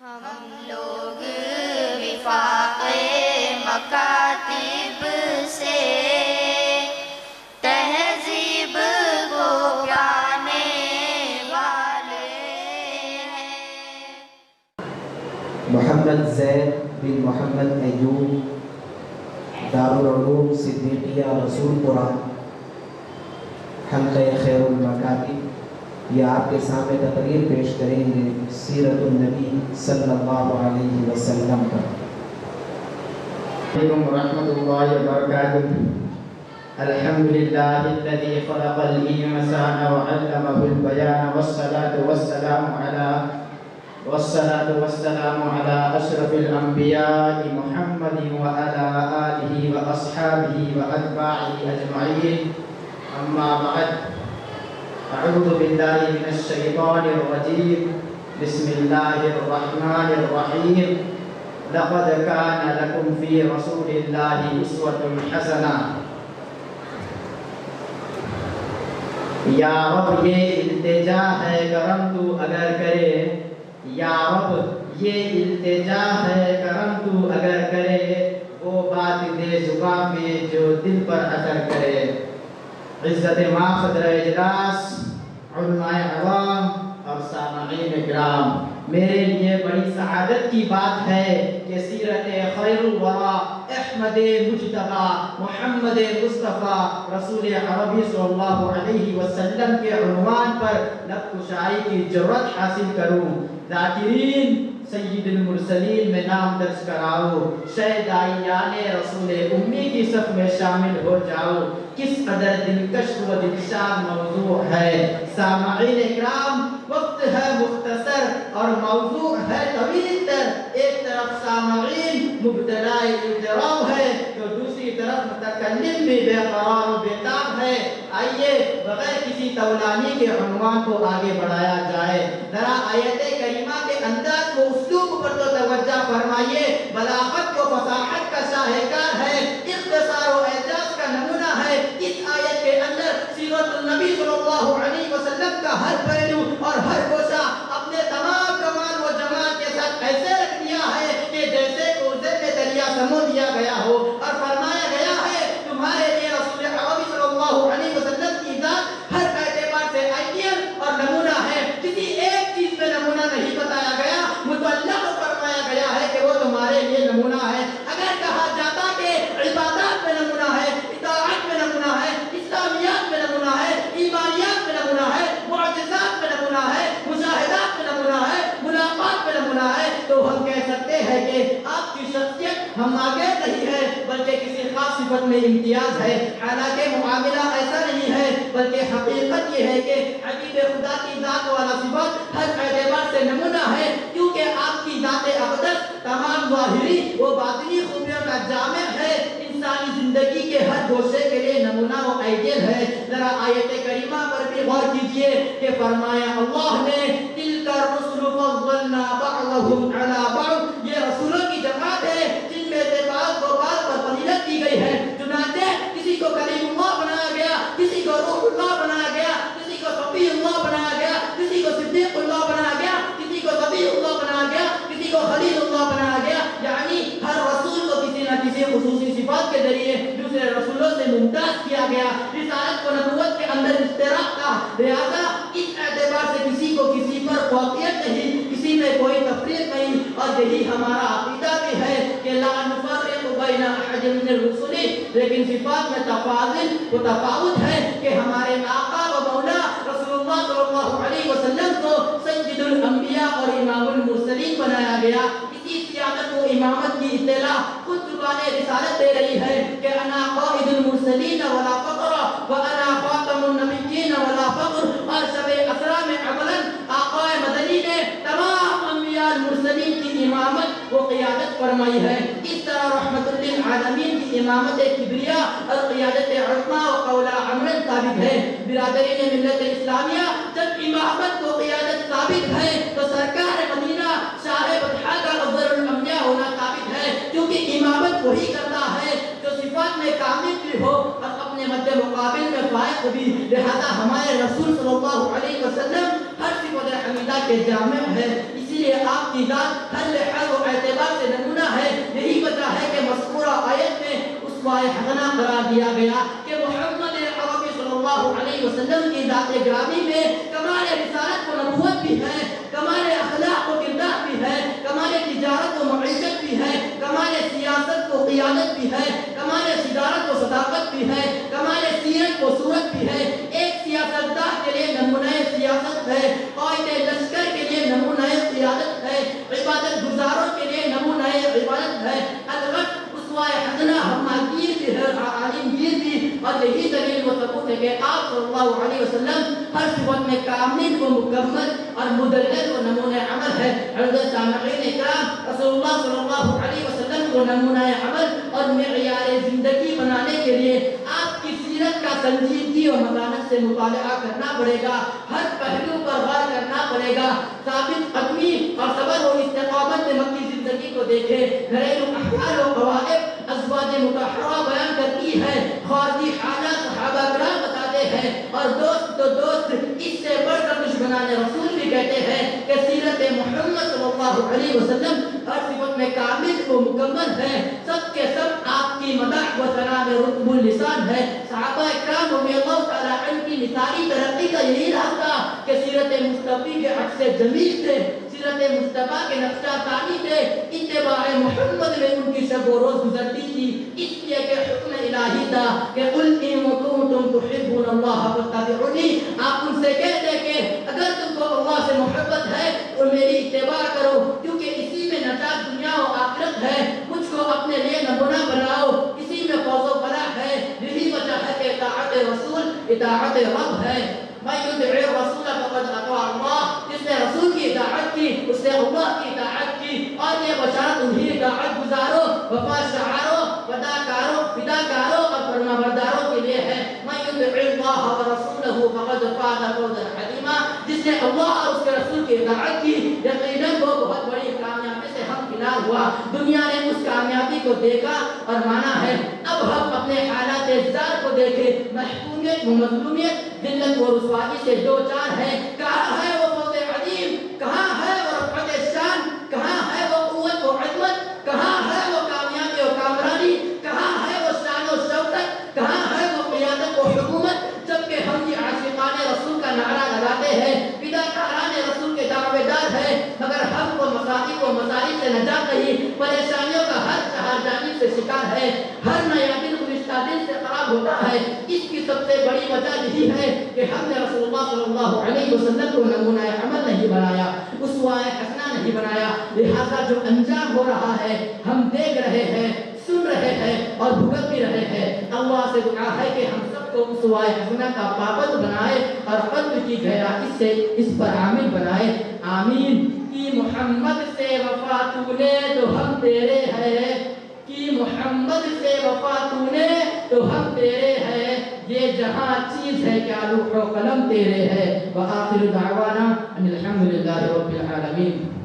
ہم لوگ وفاق مکاتب سے تہذیب کو پانے والے ہیں۔ محمد زید بن محمد ایوب، دارالعلوم صدیقیہ رسول پورہ، حلقہ خیر المکاتب، یہ آپ کے سامنے تقریر پیش کریں گے سیرت النبی صلی اللہ علیہ وسلم پر۔ علیکم ورحمۃ اللہ وبرکاتہ۔ الحمد للہ الذی خلق الانسان وعلمہ البیان والصلاة والسلام على أشرف الأنبياء محمد وعلى آله وأصحابه وأتباعه أجمعين، أما بعد، أعوذ بالله من الشيطان الرجيم، بسم الله الرحمن الرحيم، لقد كان لكم في رسول الله أسوة حسنة۔ یا رب یہ التجا ہے کرم تو اگر کرے، یا رب یہ التجا ہے کرم تو اگر کرے، وہ بات دے زبان میں جو دل پر اثر کرے۔ عزت ماں صدر اجلاس، علماء عوام اور سامعین کرام، میرے لیے بڑی سعادت کی بات ہے کہ سیرت خیر الورا احمد مجتبی محمد مصطفیٰ رسول عربی صلی اللہ علیہ وسلم کے عنوان پر لب کشائی کی جرأت حاصل کروں۔ ذاکرین سید المرسلین میں نام درج کراؤ، شہدائیان رسول امی کی صف میں شامل ہو جاؤ۔ کس قدر دلکش و دلشاد موضوع ہے سامعین اکرام، وقت ہے مختصر اور موضوع ہے طویل تر۔ ایک طرف سامعین مبتلا اضطراب ہے تو دوسری طرف متکلم بھی بے قرار و بےتاب ہے۔ آئیے بغیر کسی طولانی کے عنوان کو آگے بڑھایا جائے۔ ذرا آیت کریمہ کے انداز کو اسلوب پر تو توجہ فرمائیے، بلاغت کو فصاحت کا شاہکار ہے، اختصار و اعجاز کا نمونہ ہے۔ اس آیت کے اندر سیرت النبی صلی اللہ علیہ وسلم کا ہر پہلو اور ہر گوشہ اپنے تمام کمال و جمال کے ساتھ ایسے رکھ دیا ہے کہ جیسے کوزے میں دریا سمو دیا گیا ہو، اور فرمایا گیا ہے تمہارے لیے رسول عربی صلی اللہ علیہ وسلم کی ذات ہر اعتبار سے آئیڈیل اور نمونہ ہے۔ کسی ایک چیز میں نمونہ نہیں بتایا گیا، متعلق فرمایا گیا ہے کہ وہ تمہارے لیے نمونہ ہے۔ اگر کہا جاتا کہ عبادات میں نمونہ ہے، اطاعت میں نمونہ ہے، اسلامیات میں نمونہ ہے، ایمانیات میں نمونہ ہے، معجزات میں نمونہ ہے، مشاہدات میں نمونہ ہے، ملاقات میں نمونہ ہے، تو ہم کہہ سکتے ہیں کہ آپ کی شخصیت ہم آگے نہیں ہے بلکہ کسی خاص صفت میں امتیاز ہے۔ حالانکہ معاملہ ایسا نہیں ہے، بلکہ حقیقت یہ ہے کہ حبیب خدا کی ذات والا صفت ہر اعتبار سے نمونہ ہے، کیونکہ آپ کی ذات اقدس تمام ظاہری و باطنی خوبیوں کا جامع ہے، انسانی زندگی کے ہر گوشے کے لیے نمونہ و آئیڈیل ہے۔ ذرا آیت کریمہ پر بھی غور کیجئے کہ فرمایا اللہ نے تِلْكَ الرُّسُلُ فَضَّلْنَا بَعْضَهُمْ عَلَى بَعْضٍ، یہ رسولوں کی جماعت ہے جن میں سے بعض کو بعض پر فضیلت دی گئی ہے۔ چنانچہ کسی کو کلیم اللہ بنایا گیا، کسی کو روح اللہ بنایا گیا، کسی کو صفی اللہ بنایا گیا، کسی کو صدیق اللہ بنایا گیا، کسی کو صفی اللہ بنایا گیا، کسی کو خلیل اللہ بنایا گیا۔ یعنی ہر رسول کو کسی نہ کسی خصوصی صفات کے ذریعے دوسرے رسولوں سے ممتاز کیا گیا۔ رسالت و نبوت کے اندر اشتراک تھا، لہذا اس اعتبار سے کسی کو کسی پر فوقیت نہیں، کسی میں کوئی تفریق نہیں، اور یہی ہمارا عقیدہ بھی ہے کہ لا نفرق بین احد من الرسل، لیکن صفات میں تفاضل و تفاوت ہے کہ ہمارے آقا و مولا رسول اللہ صلی اللہ علیہ وسلم کو سید الانبیاء اور امام المرسلین بنایا گیا۔ اسی سیادت و امامت کی اطلاع خود زبان رسالت دے رہی ہے کہ انا قائد المرسلین ولا فقر وانا خاتم النبیین ولا فقر، اور شب اسرا میں عملاً آقا مدنی نے تمام انبیاء المرسلین کی امامت و قیادت فرمائی ہے۔ اس طرح رحمت للعالمین کی امامت کبریا اور قیادت عظمہ و قول عملاً ثابت ہے۔ برادرین ملت اسلامیہ، جب امامت و قیادت ثابت ہے تو سرکار مدینہ شاہ بطحہ کا افضل الانبیاء ہونا ثابت ہے، کیونکہ امامت وہی کرتا ہے جو صفات میں کامل بھی ہو اور اپنے مد مقابل میں فائق بھی۔ لہذا ہمارے رسول صلی اللہ علیہ وسلم ہر صفت حمیدہ کے جامع ہے۔ اسی لیے آپ کی ذات ہر لحاظ و اعتبار سے نمونہ ہے. یہی وجہ ہے کہ مذکورہ آیت میں اسوہ حسنہ قرار دیا گیا کہ محمد عربی صلی اللہ علیہ وسلم کی ذات گرامی میں کمال رسالت و نبوت بھی ہے, کمال اخلاق و کردار بھی ہے, کمال تجارت و معیشت بھی ہے, کمال سیاست و قیادت بھی ہے, کمال صدارت و صداقت بھی ہے, کمال سیرت و صورت بھی ہے. ایک سیاستدار کے لیے نمونہ سیاست ہے, قائد لشکر کے لیے نمونہ قیادت ہے, عبادت گزاروں کے لیے نمونہ عبادت ہے. البتہ اسوہ حسنہ ہمگیر بھی ہے, عالمگیر بھی, اور یہی دلیل و ثبوت ہے کہ آپ صلی اللہ علیہ وسلم ہر صفت میں کامل و مکمل اور مدلل و نمونہ عمل ہے. حضرت سامعین اکرام, رسول اللہ صلی اللہ علیہ وسلم کو نمونہ عمل اور معیار زندگی بنانے کے لیے آپ کی سیرت کا سنجیدگی اور متانت سے مطالعہ کرنا پڑے گا, ہر پہلو پر غور کرنا پڑے گا. ثابت قدمی اور صبر و استقامت میں مکی زندگی کو دیکھے. گھریلو احوال و قوائف ازواج مطہرہ بیان کرتی ہے, خارجی حالات صحابہ کرام بتاتے ہیں, اور دوست تو دوست اس سے بڑھ کر دشمنان رسول بھی کہتے ہیں کہ سیرت محمد صلی اللہ علیہ وسلم ہر صفت میں کامل و مکمل ہے. سب کے سب آپ کی مدح و ثنا میں رتب اللسان ہے. صحابہ اکرام رضی اللہ تعالیٰ عنہ کی مثالی ترقی کا یہی راستہ کہ سیرت مصطفی کے عکس جمیل تھے, سیرت مصطفیٰ کے نقشہ ثانی تھے, اتباع محمد میں ان کی شب و روز گزرتی تھی. اس لیے کہ حکم الہی تھا کہ قل ان کنتم تحبون اللہ فاتبعونی. آپ ان سے کہتے کہ اگر تم کو اللہ سے محبت ہے تو میری اتباع کرو, کیونکہ اسی میں نجات دنیا و آخرت ہے. مجھ کو اپنے لیے نمونہ بناؤ, اسی میں فوز و فلاح ہے. یہی وجہ ہے کہ اطاعت رسول اطاعت رب ہے. میں یطع الرسول فقد اطاع اللہ, جس نے رسول کی اطاعت کی اس نے اللہ کی اطاعت کی. اور یہ بشارت انہیں اطاعت گزارو, وفا شعاروں, فداکاروں, فداکاروں اور فرمانبرداروں کے لیے ہے. میں یطع اللہ ورسولہ فقد فاز فوزا عظیما, جس نے اللہ اور اس کے رسول کی اطاعت کی یقیناً وہ بہت بڑی کامیابی سے ہمکنار ہوا. دنیا نے اس کامیابی کو دیکھا اور مانا ہے. اب ہم اپنے حالات زار کو دیکھیں, محکومیت و مظلومیت, ذلت و رسوائی سے دو چار ہے. کہاں ہے وہ فوز عظیم, کہاں ہے وہ رفعت شان, کہاں ہے وہ قوت و عظمت, کہاں ہے وہ کامیابی و کامرانی, کہاں ہے وہ شان و شوکت, کہاں ہے وہ قیادت و حکومت. جبکہ ہم یہ عاشقان رسول کا نعرہ لگاتے ہیں, فداکاران رسول کے دعوے دار ہیں, مگر ہم کو مصائب و مصائب سے نجات نہیں, پریشانیوں کا ہر چہار جانب سے شکار ہے. ہر نیا دن گزشتہ دن سے خراب ہوتا ہے. اس کی سب سے بڑی وجہ یہی ہے کہ ہم نے رسول اللہ صلی اللہ علیہ وسلم کو نمونہ عمل نہیں بنایا, اسوہ حسنہ نہیں بنایا. لہذا جو انجام ہو رہا ہے ہم دیکھ رہے ہیں, سن رہے ہیں اور بھگت بھی رہے ہیں. اللہ سے دعا ہے کہ ہم سب کو اسوہ حسنہ کا پابند بنائے اور قلب کی گہرائی سے اس پر عامل بنائے. آمین. کہ محمد سے وفا تو نے تو ہم تیرے ہیں, کہ محمد سے وفا تو نے تو ہم تیرے ہیں, یہ جہاں چیز ہے کیا لوح و قلم تیرے ہے. وآخر دعوانا ان الحمد للہ رب العالمین.